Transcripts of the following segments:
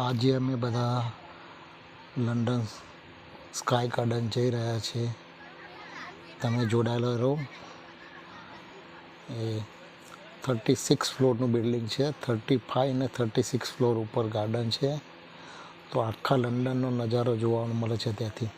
આજે અમે બધા લંડન સ્કાય ગાર્ડન જઈ રહ્યા છીએ. તમે જોડાયેલા રહો. એ 36 ફ્લોરનું બિલ્ડિંગ છે. 35 ને 36 ફ્લોર ઉપર ગાર્ડન છે. તો આખા લંડનનો નજારો જોવાનો મળે છે ત્યાંથી.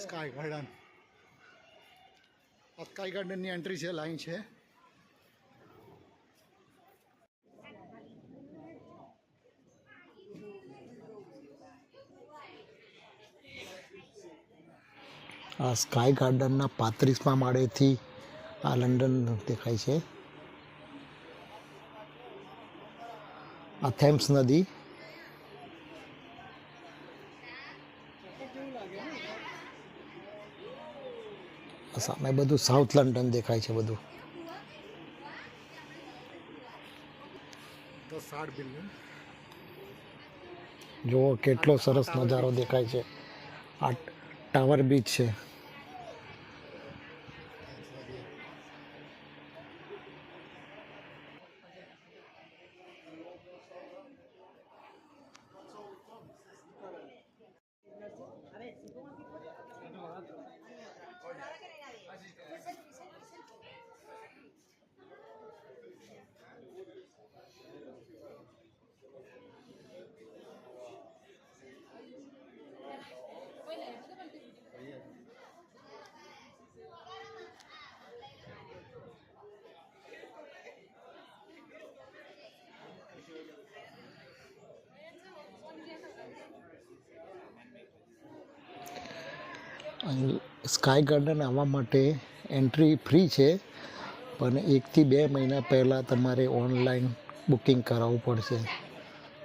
Sky garden. સ્કાય ગાર્ડનની એન્ટ્રી છે, લાઈન છે. આ સ્કાય ગાર્ડનના 35મા માળેથી આ લંડન દેખાય છે. આ થેમ્સ નદી. સામે બધું સાઉથ લંડન દેખાય છે બધું. જુઓ કેટલો સરસ નજારો દેખાય છે. આ ટાવર બીચ છે. સ્કાય ગાર્ડન આવવા માટે એન્ટ્રી ફ્રી છે, પણ 1 થી 2 મહિના પહેલાં તમારે ઓનલાઈન બુકિંગ કરાવવું પડશે,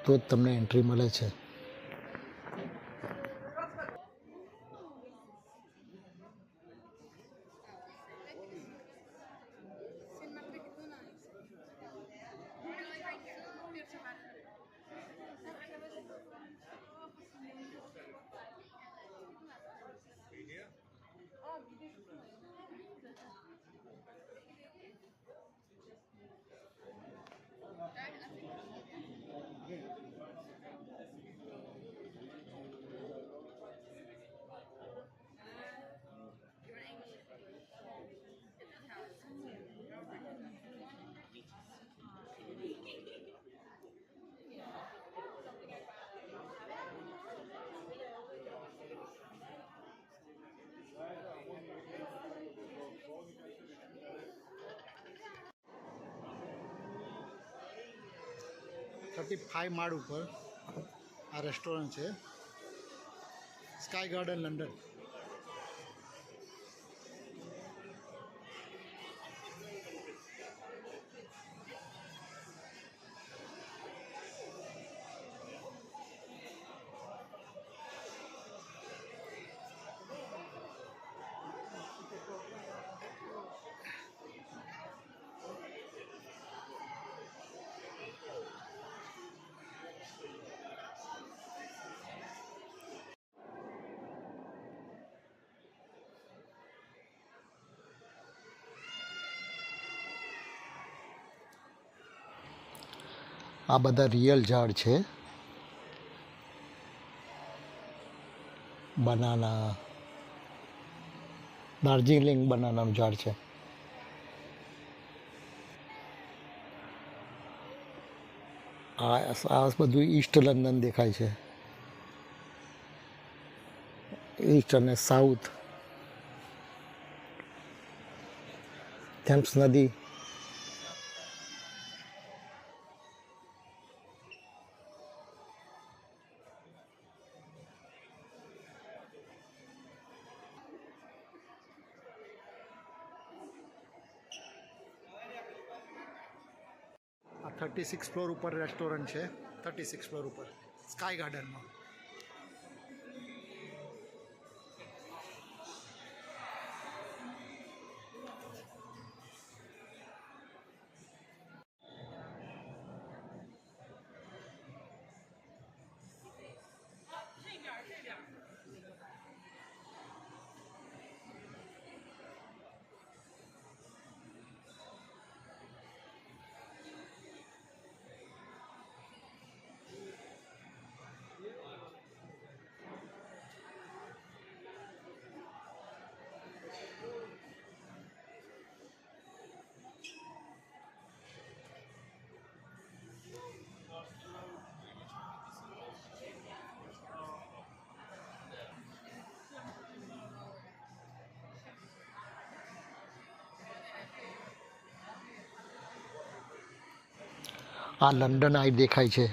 તો જ તમને એન્ટ્રી મળે છે. થર્ટી 35 માળ ઉપર આ રેસ્ટોરન્ટ છે, સ્કાય ગાર્ડન લંડન. આ બધા રિયલ ઝાડ છે. બનાના, દાર્જિલિંગ બનાનાનું ઝાડ છે. આ બધું ઈસ્ટ લંડન દેખાય છે, ઈસ્ટ અને સાઉથ. થેમ્સ નદી. આ 36 ફ્લોર ઉપર રેસ્ટોરન્ટ છે, 36 ફ્લોર ઉપર. સ્કાય ગાર્ડનમાં. આ લંડન આઈ દેખાય છે.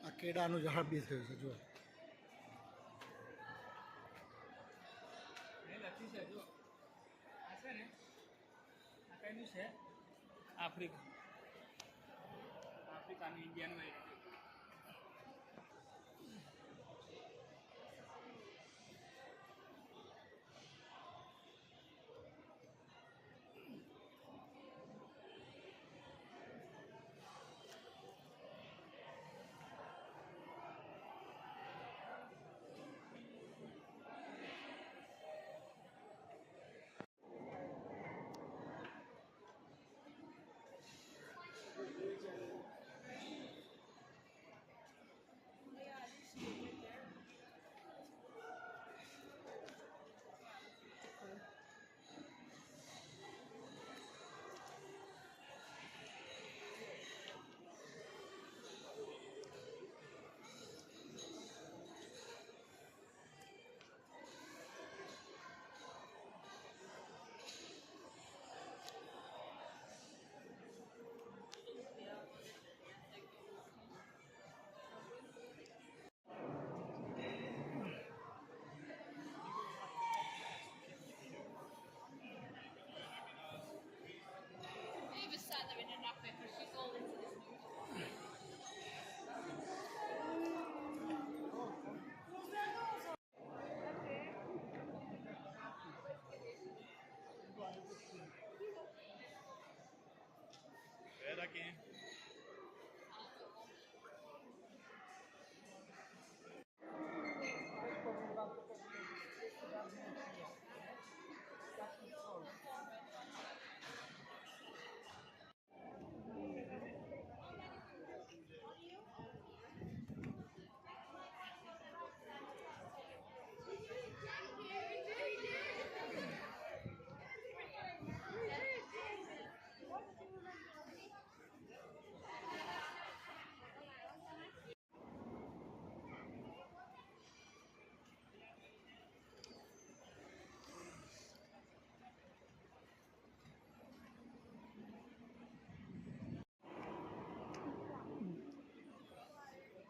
આ કેળાનું ઝાડ બી થયું છે જો. આફ્રિકાનું ઇન્ડિયાનું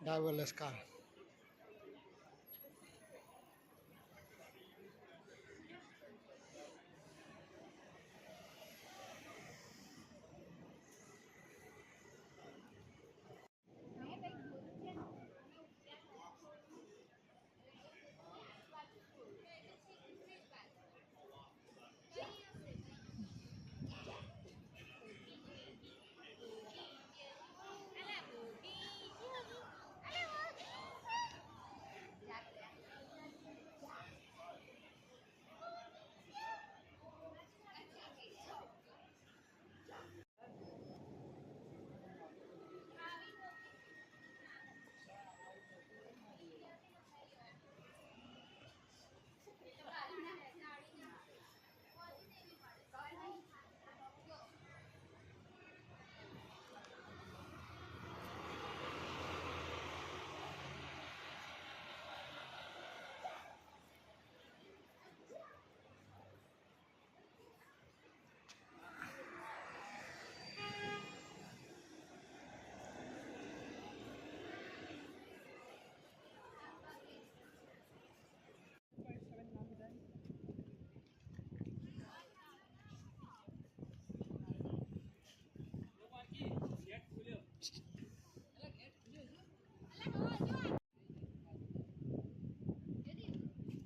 ડ્રાઈવરલેસ કાર.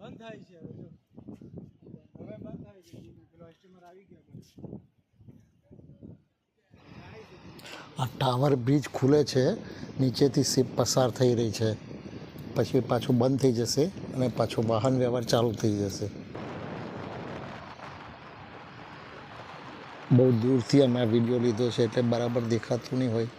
બંધ થાય છે હવે જો હવે બંધ થાય છે પેલો કસ્ટમર આવી ગયો આ ટાવર બ્રિજ ખુલે છે, નીચેથી શિપ પસાર થઈ રહી છે, પછી પાછું બંધ થઈ જશે અને પાછો વાહન વ્યવહાર ચાલુ થઈ જશે. બહુ દૂરથી અમે આ વિડીયો લીધો છે એટલે બરાબર દેખાતું નહીં હોય.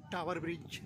Tower bridge